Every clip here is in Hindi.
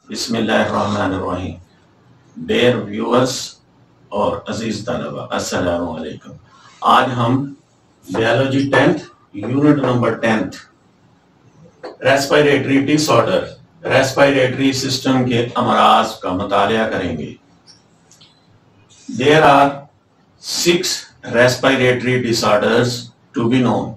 बिस्मिल्लाहिर्रहमानिर्रहीम। डियर व्यूअर्स और अजीज तलबा, अस्सलामु अलैकुम। आज हम biology 10th unit number 10th respiratory disorder, respiratory system के अमराज का मुतालिया करेंगे। There are 6 respiratory disorders to be known.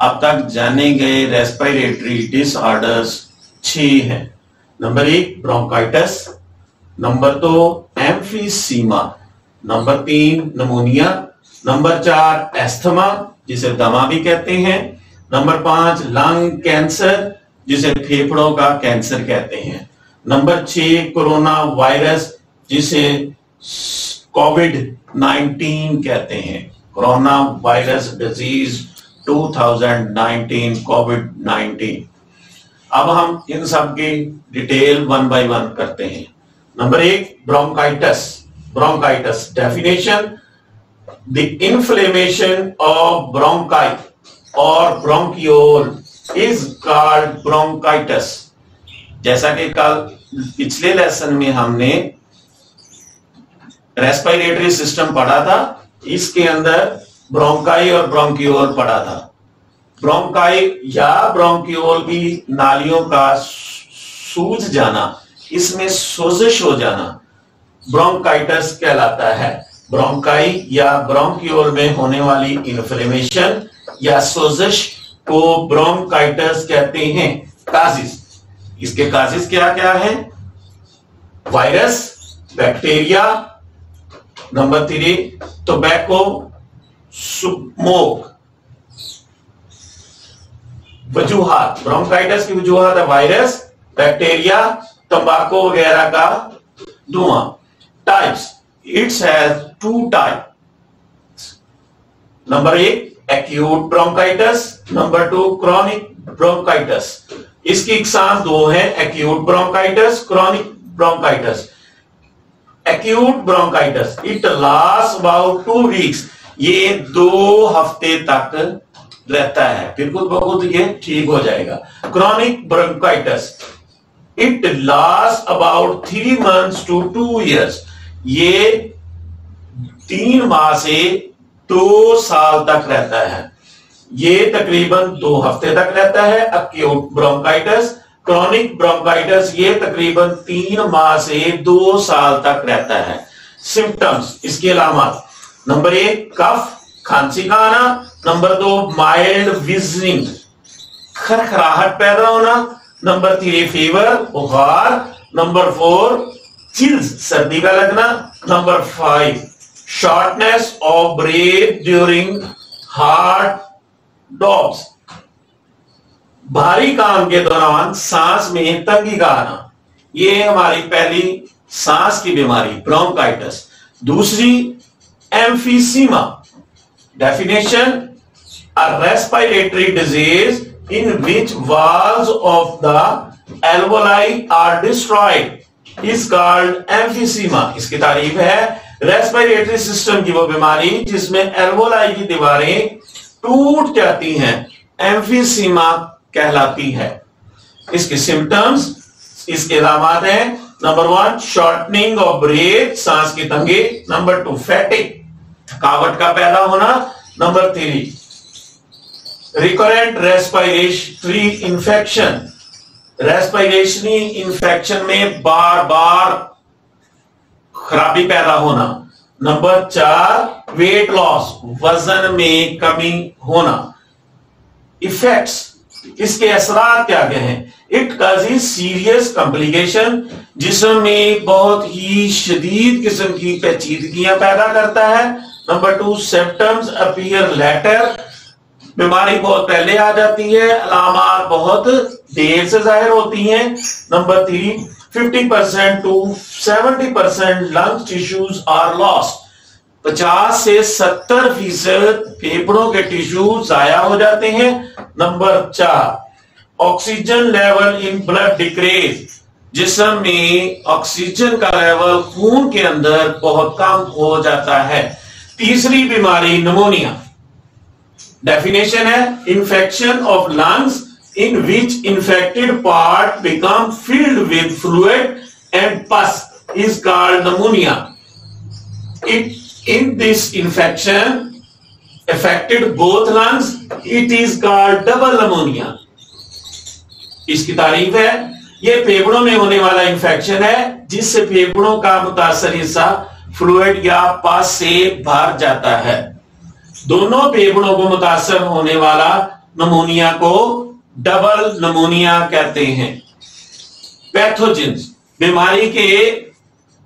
अब तक जाने गए रेस्पिरेटरी डिसऑर्डर्स 6 हैं। Number 1 bronchitis, number 2 emphysema, number 3 pneumonia, number 4 asthma जिसे दमा भी कहते हैं, नंबर 5 लंग कैंसर जिसे फेफड़ों का कैंसर कहते हैं, नंबर 6 कोरोना वायरस जिसे कोविड-19 कहते हैं, कोरोना वायरस डिजीज 2019 कोविड-19। अब हम इन सब की डिटेल 1 बाय 1 करते हैं। Number 1 bronchitis. Bronchitis definition: the inflammation of bronchi और ब्रोंकियोल इज कॉल्ड ब्रोंकाइटिस। जैसा कि कल पिछले लेसन में हमने रेस्पिरेटरी सिस्टम पढ़ा था, इसके अंदर ब्रोंकाई और ब्रोंकियोल पढ़ा था। ब्रोंकाई या ब्रोंकियोल की नालियों का सूज जाना, इसमें सोजिश हो जाना ब्रोंकाइटिस कहलाता है। ब्रोंकाई या ब्रोंकियोल में होने वाली इन्फ्लेमेशन या सोजिश को ब्रोंकाइटिस कहते हैं। काजिस, इसके काजिस क्या क्या है? Virus, bacteria, number 3 tobacco, smoke. वजूहात, ब्रोंकाइटिस की वजूहात है वायरस, बैक्टीरिया, तंबाकू वगैरह का धुआं। Types, it's has 2 types. Number 1 acute bronchitis, number 2 chronic bronchitis. इसकी इकसाम 2 है, acute bronchitis, chronic bronchitis. Acute bronchitis it last about 2 weeks, ये 2 हफ्ते तक रहता है, फिर खुद ब खुद ये ठीक हो जाएगा। Chronic bronchitis it last about 3 months to 2 years, ये 3 माह से 2 साल तक रहता है। ये तकरीबन 2 हफ्ते तक रहता है एक्यूट ब्रोंकाइटिस। क्रॉनिक ब्रोंकाइटिस ये तकरीबन 3 माह से 2 साल तक रहता है। सिम्टम्स, इसके अलामत: नंबर 1 कफ, खांसी का आना, नंबर 2 माइल्ड विजनिंग, खरखराहट पैदा होना, नंबर 3 फीवर, बुखार, नंबर 4 चिल्स, सर्दी का लगना, number 5 shortness of breath during hard jobs, भारी काम के दौरान सांस में तंगी का आना। ये हमारी पहली सांस की बीमारी ब्रोंकाइटिस। दूसरी emphysema, definition: a respiratory disease in which walls of the alveoli are destroyed is called emphysema। इसकी तारीफ है रेस्पिरेटरी सिस्टम की वो बीमारी जिसमें एल्वोलाई की दीवारें टूट जाती हैं, एम्फीसीमा कहलाती है। इसके सिम्टम्स, इसके अलामत हैं: नंबर 1 शॉर्टनिंग ऑफ ब्रेथ, सांस की तंगी, नंबर 2 फैटिग, थकावट का पैदा होना, number 3 recurrent respiratory infection, respiratory infection में बार बार खराबी पैदा होना, नंबर 4 वेट लॉस, वजन में कमी होना। इफेक्ट्स, इसके असरात क्या क्या हैं? इट काजेस सीरियस कॉम्प्लिकेशन, जिसमें बहुत ही शदीद किस्म की पेचीदगियां पैदा करता है। नंबर 2 सिम्टम्स अपीयर लेटर, बीमारी बहुत पहले आ जाती है, अलामात बहुत देर से जाहिर होती हैं। Number 3 50% to 70% lung tissues are lost, 50 से 70% फेफड़ों के टिश्यू जाया हो जाते हैं। Number 4 oxygen level in blood decrease, जिस्म में ऑक्सीजन का लेवल खून के अंदर बहुत कम हो जाता है। तीसरी बीमारी निमोनिया। डेफिनेशन है infection of lungs in which infected part become filled with fluid and pus is called pneumonia. In this infection affected both lungs, it is called double pneumonia. इसकी तारीफ है, ये फेफड़ों में होने वाला इंफेक्शन है जिससे फेफड़ों का मुतासर हिस्सा फ्लूइड या पस से भर जाता है। दोनों फेफड़ों को मुतासर होने वाला नमूनिया को डबल नमूनिया कहते हैं। पैथोजेंस, बीमारी के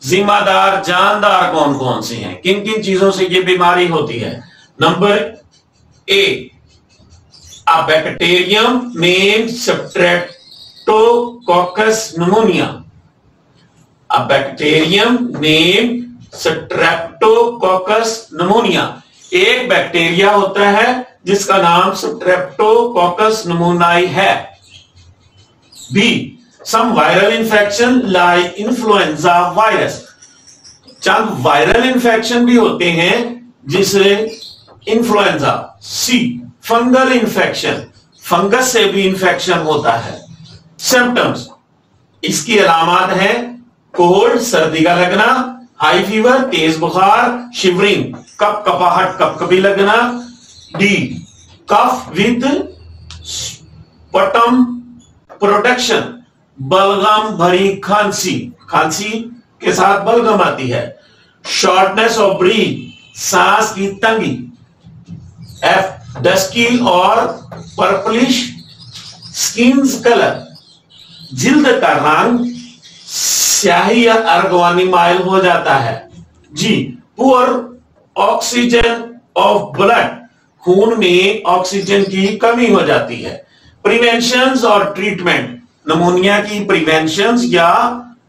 जिम्मेदार जानदार कौन कौन से हैं, किन किन चीजों से ये बीमारी होती है। Number A, a bacterium named Streptococcus pneumonia. A bacterium named Streptococcus pneumonia. एक बैक्टीरिया होता है जिसका नाम Streptococcus pneumoniae है। B, some viral infection like influenza virus. चंद वायरल इंफेक्शन भी होते हैं जिसे इन्फ्लुएंजा। सी, फंगल इंफेक्शन, फंगस से भी इंफेक्शन होता है। सिम्टम्स, इसकी अलामत है कोल्ड, सर्दी का लगना, हाई फीवर, तेज बुखार, शिवरिंग, कपकपाहट, कपकपी लगना। डी, कफ विद स्पटम प्रोडक्शन, बलगम भरी खांसी, खांसी के साथ बलगम आती है। शॉर्टनेस ऑफ ब्रीथ, सांस की तंगी। एफ, डस्की और पर्पलिश स्किन कलर, जिल्द का रंग स्याही या अर्गवानी माइल हो जाता है। जी, पुअर ऑक्सीजन ऑफ ब्लड, खून में ऑक्सीजन की कमी हो जाती है। प्रिवेंशंस और ट्रीटमेंट, नमूनिया की प्रिवेंशंस या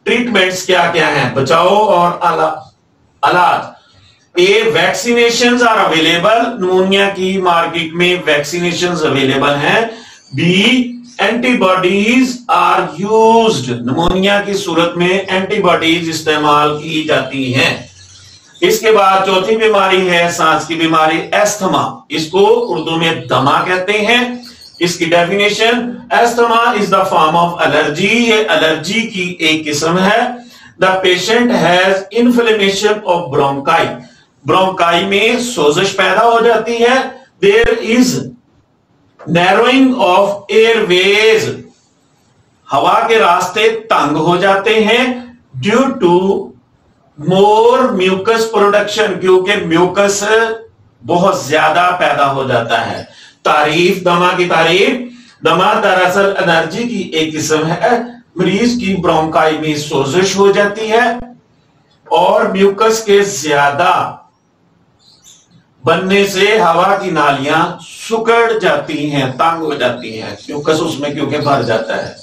ट्रीटमेंट्स क्या क्या हैं, बचाव और इलाज। ए, वैक्सीनेशंस आर अवेलेबल, नमूनिया की मार्केट में वैक्सीनेशंस अवेलेबल हैं। बी, एंटीबॉडीज आर यूज्ड, नमूनिया की सूरत में एंटीबॉडीज इस्तेमाल की जाती हैं। इसके बाद चौथी बीमारी है सांस की बीमारी, एस्थमा, इसको उर्दू में दमा कहते हैं। इसकी definition, asthma is the form of allergy, ये एलर्जी की एक किस्म है। The patient has inflammation of bronchi, bronchi में सोजश पैदा हो जाती है। There is narrowing of airways, हवा के रास्ते तंग हो जाते हैं। Due to more mucus production, क्योंकि म्यूकस बहुत ज्यादा पैदा हो जाता है। तारीफ, दमा की तारीफ, दमा दरअसल एलर्जी की एक किस्म है। मरीज की ब्रोंकाई में सोजश हो जाती है और म्यूकस के ज्यादा बनने से हवा की नालियां सुकड़ जाती हैं, तंग हो जाती हैं, म्यूकस उसमें क्योंकि भर जाता है।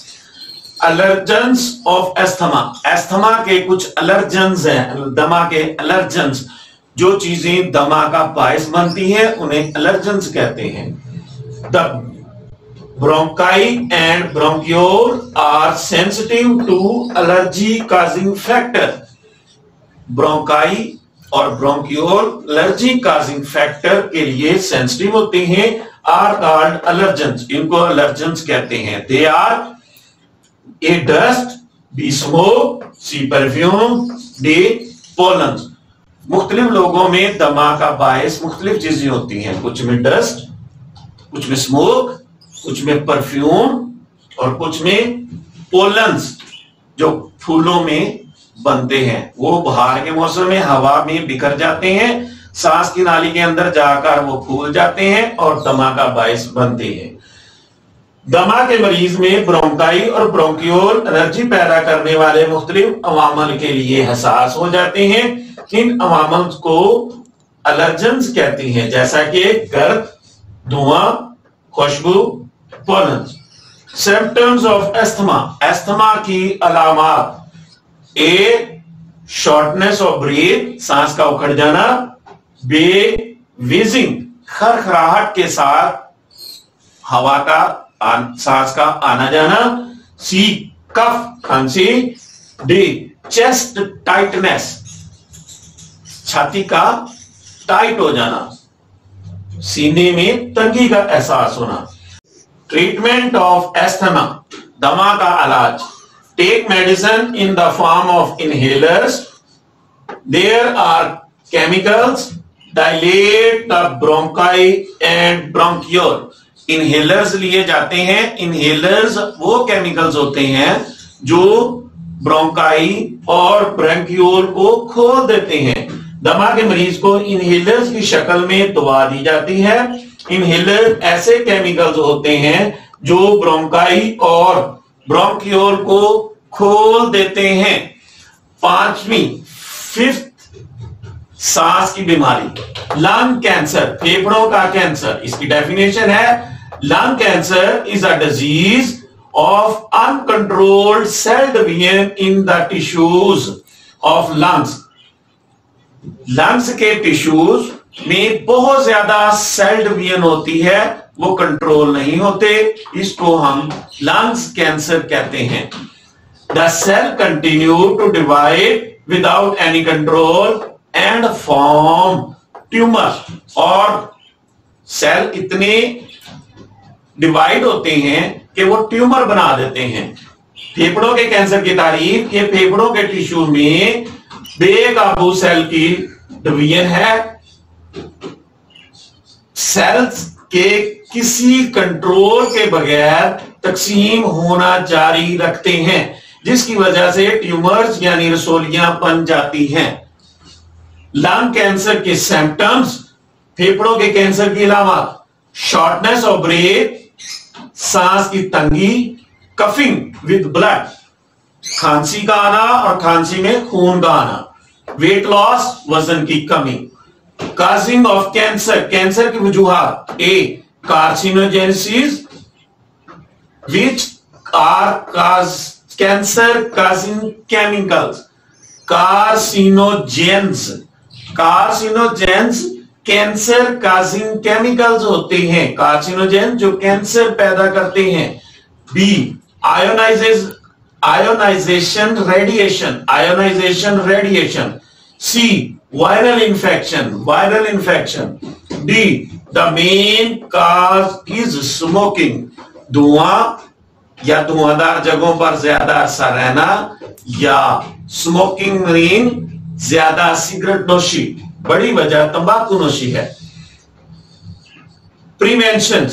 एलर्जेंस ऑफ एस्थमा, एस्थमा के कुछ एलर्जेंस हैं, दमा के एलर्जेंस, जो चीजें दमा का बायस बनती हैं उन्हें एलर्जेंस कहते हैं। The bronchi and bronchiole are sensitive to allergy causing factor, bronchi और ब्रोंक्यूल एलर्जी काजिंग फैक्टर के लिए सेंसिटिव होते हैं। आर कॉल्ड एलर्जेंस, इनको एलर्जेंस कहते हैं। They are A dust, B smoke, C perfume, D pollens. मुख्तलिफ लोगों में दमा का बायस मुख्तलिफ चीजें होती हैं, कुछ में डस्ट, कुछ में स्मोक, कुछ में परफ्यूम और कुछ में पोलन्स जो फूलों में बनते हैं। वो बाहर के मौसम में हवा में बिखर जाते हैं, सांस की नाली के अंदर जाकर वो फूल जाते हैं और दमा का बायस बनते हैं। दमा के मरीज में ब्रोंकाई और ब्रोंक्यूल एलर्जी पैदा करने वाले मुख्तलिफ अवामल के लिए हसास हो जाते हैं। इन अवामल को एलर्जेंस कहती हैं, जैसा कि गर्द, धुआं, खुशबू, pollen. Symptoms of asthma, asthma की अलामत, ए शॉर्टनेस ऑफ ब्रीथ, सांस का उखड़ जाना। बी व्हीजिंग, खरखराहट के साथ हवा का सांस का आना जाना। सी कफ, खांसी। डी चेस्ट टाइटनेस, छाती का टाइट हो जाना, सीने में तंगी का एहसास होना। ट्रीटमेंट ऑफ एस्थमा, दमा का इलाज। take medicine in the form of inhalers. There are chemicals dilate the bronchi and bronchiole. Inhalers लिए जाते हैं. Inhalers वो chemicals होते हैं जो ब्रोंकाई और ब्रोंकियोल को खोल देते हैं. दमा के मरीज को इनहेलर्स की शक्ल में दवा दी जाती है. इनहेलर ऐसे केमिकल्स होते हैं जो ब्रोंकाई और ब्रोंकियोल को खोल देते हैं. पांचवी, फिफ्थ, सांस की बीमारी, लंग कैंसर, फेफड़ों का कैंसर. इसकी डेफिनेशन है, lung cancer is a disease of uncontrolled cell division in the tissues of lungs. Lungs के टिश्यूज में बहुत ज्यादा सेल डिवीजन होती है, वो कंट्रोल नहीं होते. इसको हम लंग्स कैंसर कहते हैं. The cell continue to divide without any control and form tumor. और सेल इतने डिवाइड होते हैं कि वो ट्यूमर बना देते हैं. फेफड़ों के कैंसर की तारीफ, ये फेफड़ों के टिश्यू में बेकाबू सेल की डिवीजन है. सेल्स के किसी कंट्रोल के बगैर तकसीम होना जारी रखते हैं, जिसकी वजह से ट्यूमर्स यानी रसोलियां बन जाती हैं. लंग कैंसर के सिम्टम्स, फेफड़ों के कैंसर के अलावा शॉर्टनेस ऑफ ब्रेथ, सांस की तंगी, कफिंग विद ब्लड, खांसी का आना और खांसी में खून का आना, वेट लॉस, वजन की कमी. काजिंग ऑफ कैंसर, कैंसर की वजूहात, A carcinogenesis which are cancer causing chemicals. Carcinogens, carcinogens cancer causing chemicals होते हैं. कार्सिनोजेन जो कैंसर पैदा करते हैं. B ionization radiation, ionization radiation. C viral infection. D the main cause is smoking, धुआं या धुआंदार जगहों पर ज्यादा अरसा रहना, या स्मोकिंग मीन ज्यादा सिगरेट नोशी. बड़ी वजह तंबाकू नोशी है. प्रिवेंशन,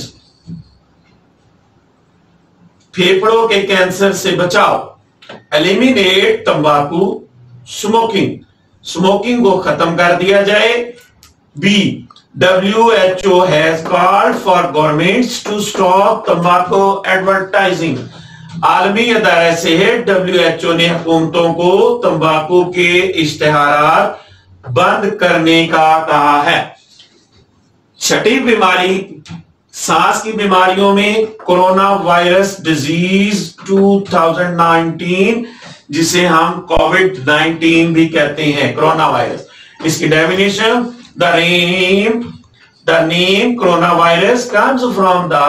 फेफड़ों के कैंसर से बचाव, एलिमिनेट तंबाकू, स्मोकिंग, स्मोकिंग को खत्म कर दिया जाए. B WHO has called for governments to stop tobacco advertising. आलमी अदारे सेहत WHO ने हुकूमतों को तंबाकू के इश्तेहारात बंद करने का कहा है. छठी बीमारी, सांस की बीमारियों में कोरोना वायरस डिजीज 2019, जिसे हम कोविड-19 भी कहते हैं, कोरोना वायरस. इसकी definition, the name coronavirus comes from the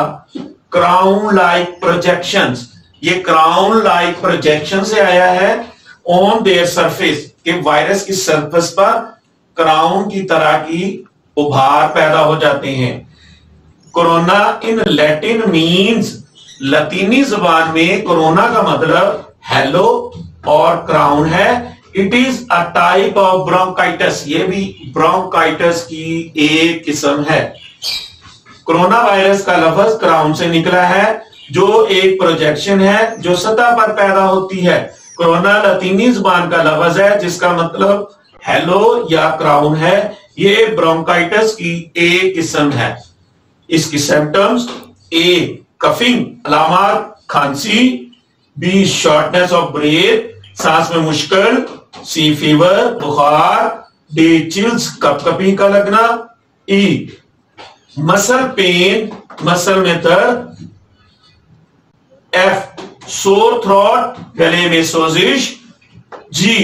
crown-like projections. ये crown-like projection से आया है. On their surface, कि वायरस की सरफेस पर क्राउन की तरह की उभार पैदा हो जाते हैं. कोरोना इन लैटिन मीन्स, लतीनी जबान में कोरोना का मतलब हेलो और क्राउन है. It is a type of bronchitis, ये भी ब्रोंकाइटिस की एक किस्म है. कोरोना वायरस का लफ्ज क्राउन से निकला है, जो एक प्रोजेक्शन है जो सतह पर पैदा होती है. कोरोना लतीनी जुबान का लफ्ज है जिसका मतलब हेलो या क्राउन है. ये ब्रोंकाइटिस की एक किस्म है. इसकी सिम्टम्स, ए कफिंग, अलामात खांसी. बी शॉर्टनेस ऑफ ब्रेथ, सांस में मुश्किल. सी फीवर, बुखार. डी चिल्स, कपकपी का लगना. ई मसल पेन, मसल में दर्द. एफ सोर थ्रोट, गले में सोजिश. जी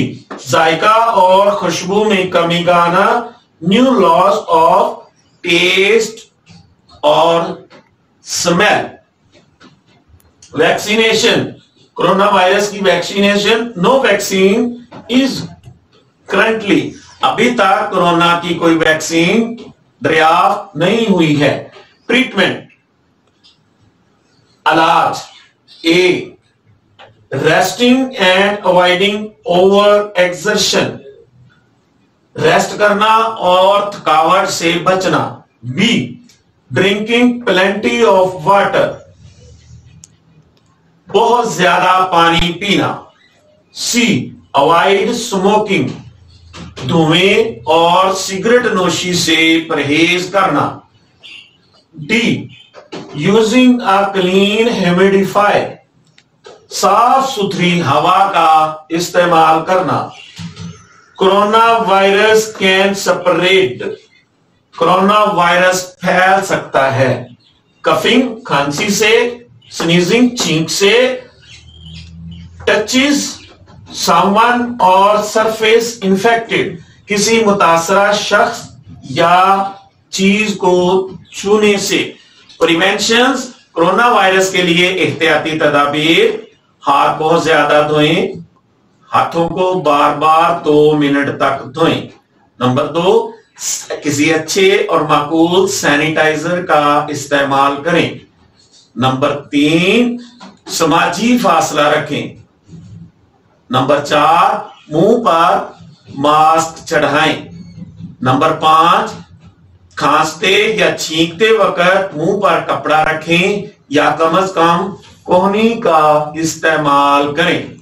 जायका और खुशबू में कमी का आना. न्यू लॉस ऑफ टेस्ट और स्मेल. वैक्सीनेशन, कोरोना वायरस की vaccination, no vaccine is currently, अभी तक कोरोना की कोई वैक्सीन दरियाफ्त नहीं हुई है. ट्रीटमेंट, इलाज, A resting and avoiding over exertion, rest करना और थकावट से बचना। B, drinking plenty of water, बहुत ज्यादा पानी पीना। सी, अवॉइड स्मोकिंग, धुएं और सिगरेट नोशी से परहेज करना। D, using a clean humidifier, साफ सुथरी हवा का इस्तेमाल करना। Corona virus can spread, corona virus फैल सकता है। कफिंग, खांसी से। स्नीजिंग, छींक से। टचेस समवन और सरफेस इन्फेक्टेड, किसी मुतासरा शख्स या चीज को छूने से। प्रिवेंशंस, कोरोना वायरस के लिए एहतियाती तदाबीर, हाथ बहुत ज्यादा धोएं, हाथों को बार बार 2 मिनट तक धोएं। नंबर 2, किसी अच्छे और माकूल सैनिटाइजर का इस्तेमाल करें। नंबर 3, समाजी फासला रखें। नंबर 4, मुंह पर मास्क चढ़ाएं। नंबर 5, खांसते या छींकते वक्त मुंह पर कपड़ा रखें या कम से कम कोहनी का इस्तेमाल करें।